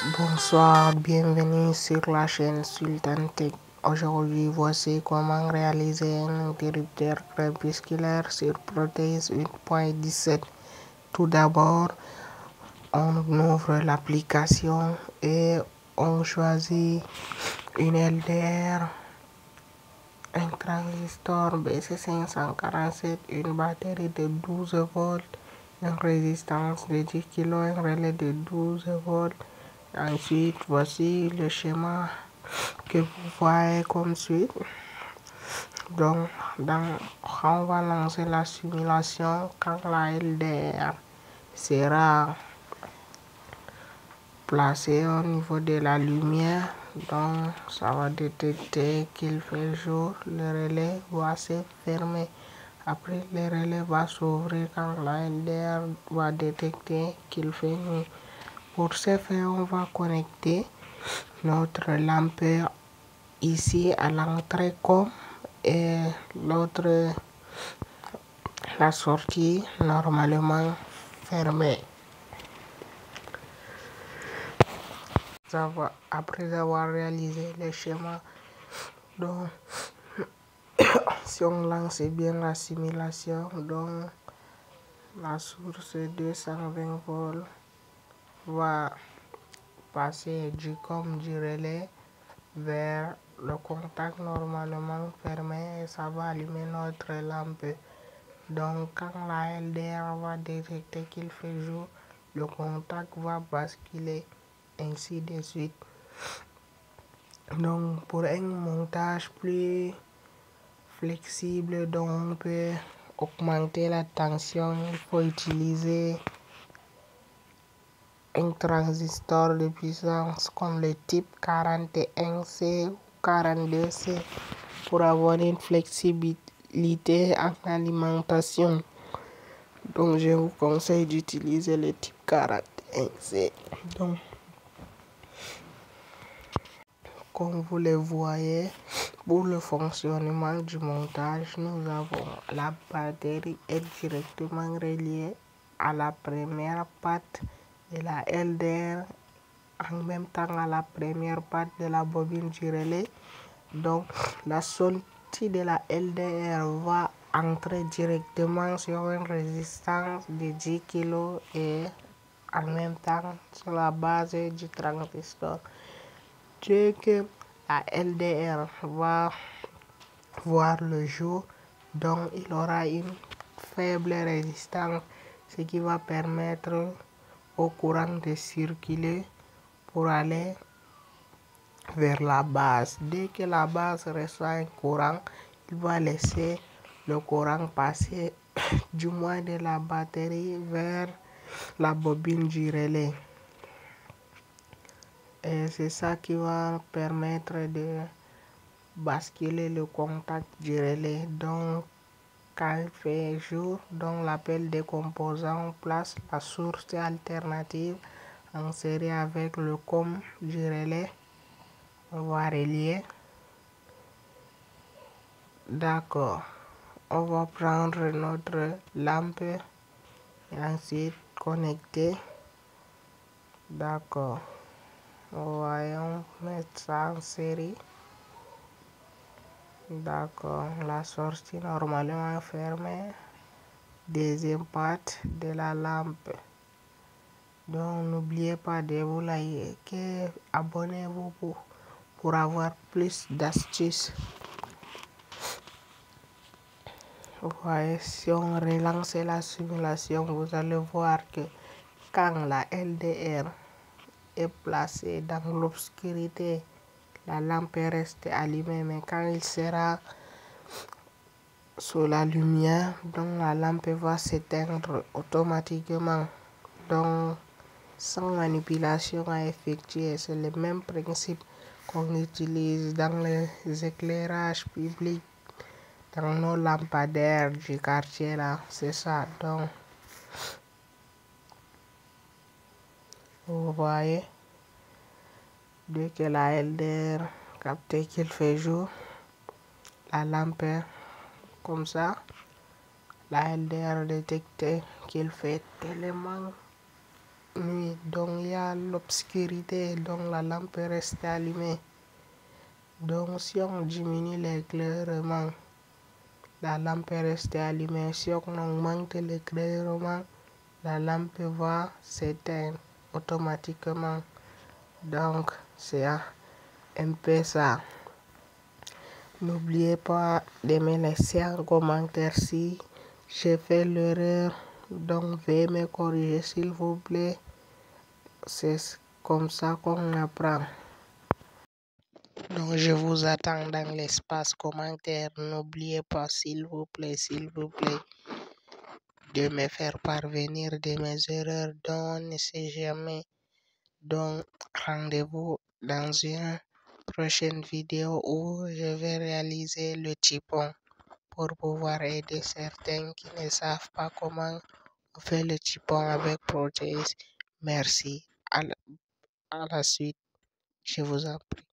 Bonsoir, bienvenue sur la chaîne Sultan Tech. Aujourd'hui, voici comment réaliser un interrupteur crépusculaire sur Proteus 8.17. Tout d'abord, on ouvre l'application et on choisit une LDR, un transistor BC547, une batterie de 12 volts, une résistance de 10 kg, un relais de 12 volts. Ensuite, voici le schéma que vous voyez comme suite. Donc, on va lancer la simulation quand la LDR sera placée au niveau de la lumière. Donc, ça va détecter qu'il fait jour. Le relais va se fermer. Après, le relais va s'ouvrir quand la LDR va détecter qu'il fait nuit. Pour ce faire, on va connecter notre lampe ici à l'entrée comme et l'autre la sortie normalement fermée. Après avoir réalisé le schéma, donc si on lance bien la simulation, donc la source 220 volts va passer comme du relais vers le contact normalement fermé et ça va allumer notre lampe. Donc quand la LDR va détecter qu'il fait jour, le contact va basculer, ainsi de suite. Donc pour un montage plus flexible, donc on peut augmenter la tension. Il faut utiliser un transistor de puissance comme le type 41C ou 42C pour avoir une flexibilité en alimentation. Donc je vous conseille d'utiliser le type 41C. Donc, comme vous le voyez, pour le fonctionnement du montage, nous avons la batterie est directement reliée à la première patte de la LDR, en même temps à la première patte de la bobine du relais. Donc la sortie de la LDR va entrer directement sur une résistance de 10 kg et en même temps sur la base du transistor. Dès que la LDR va voir le jour, donc il aura une faible résistance, ce qui va permettre au courant de circuler pour aller vers la base. Dès que la base reçoit un courant, il va laisser le courant passer du moins de la batterie vers la bobine du relais. Et c'est ça qui va permettre de basculer le contact du relais. Donc quand il fait jour, donc l'appel des composants, on place la source alternative en série avec le com du relais. On va relier. D'accord. On va prendre notre lampe et ensuite connecter. D'accord. Voyons mettre ça en série. D'accord. La sortie normalement fermée. Deuxième patte de la lampe. Donc n'oubliez pas de vous liker, abonnez-vous pour avoir plus d'astuces. Vous voyez, si on relance la simulation, vous allez voir que quand la LDR est placée dans l'obscurité, la lampe reste allumée, mais quand il sera sous la lumière, donc la lampe va s'éteindre automatiquement. Donc sans manipulation à effectuer, c'est le même principe qu'on utilise dans les éclairages publics, dans nos lampadaires du quartier là, c'est ça. Donc vous voyez, dès que la LDR capte qu'il fait jour, la lampe comme ça, la LDR détecte qu'il fait tellement nuit, donc il y a l'obscurité, donc la lampe reste allumée. Donc si on diminue l'éclairement, la lampe reste allumée. Si on augmente l'éclairement, la lampe va s'éteindre automatiquement. Donc c'est un peu ça. N'oubliez pas de me laisser un commentaire si j'ai fait l'erreur. Donc veuillez me corriger s'il vous plaît. C'est comme ça qu'on apprend. Donc je vous attends dans l'espace commentaire. N'oubliez pas s'il vous plaît, de me faire parvenir de mes erreurs. Donc ne sait jamais. Donc rendez-vous dans une prochaine vidéo où je vais réaliser le typon pour pouvoir aider certains qui ne savent pas comment on fait le typon avec Proteus. Merci. À la suite, je vous en prie.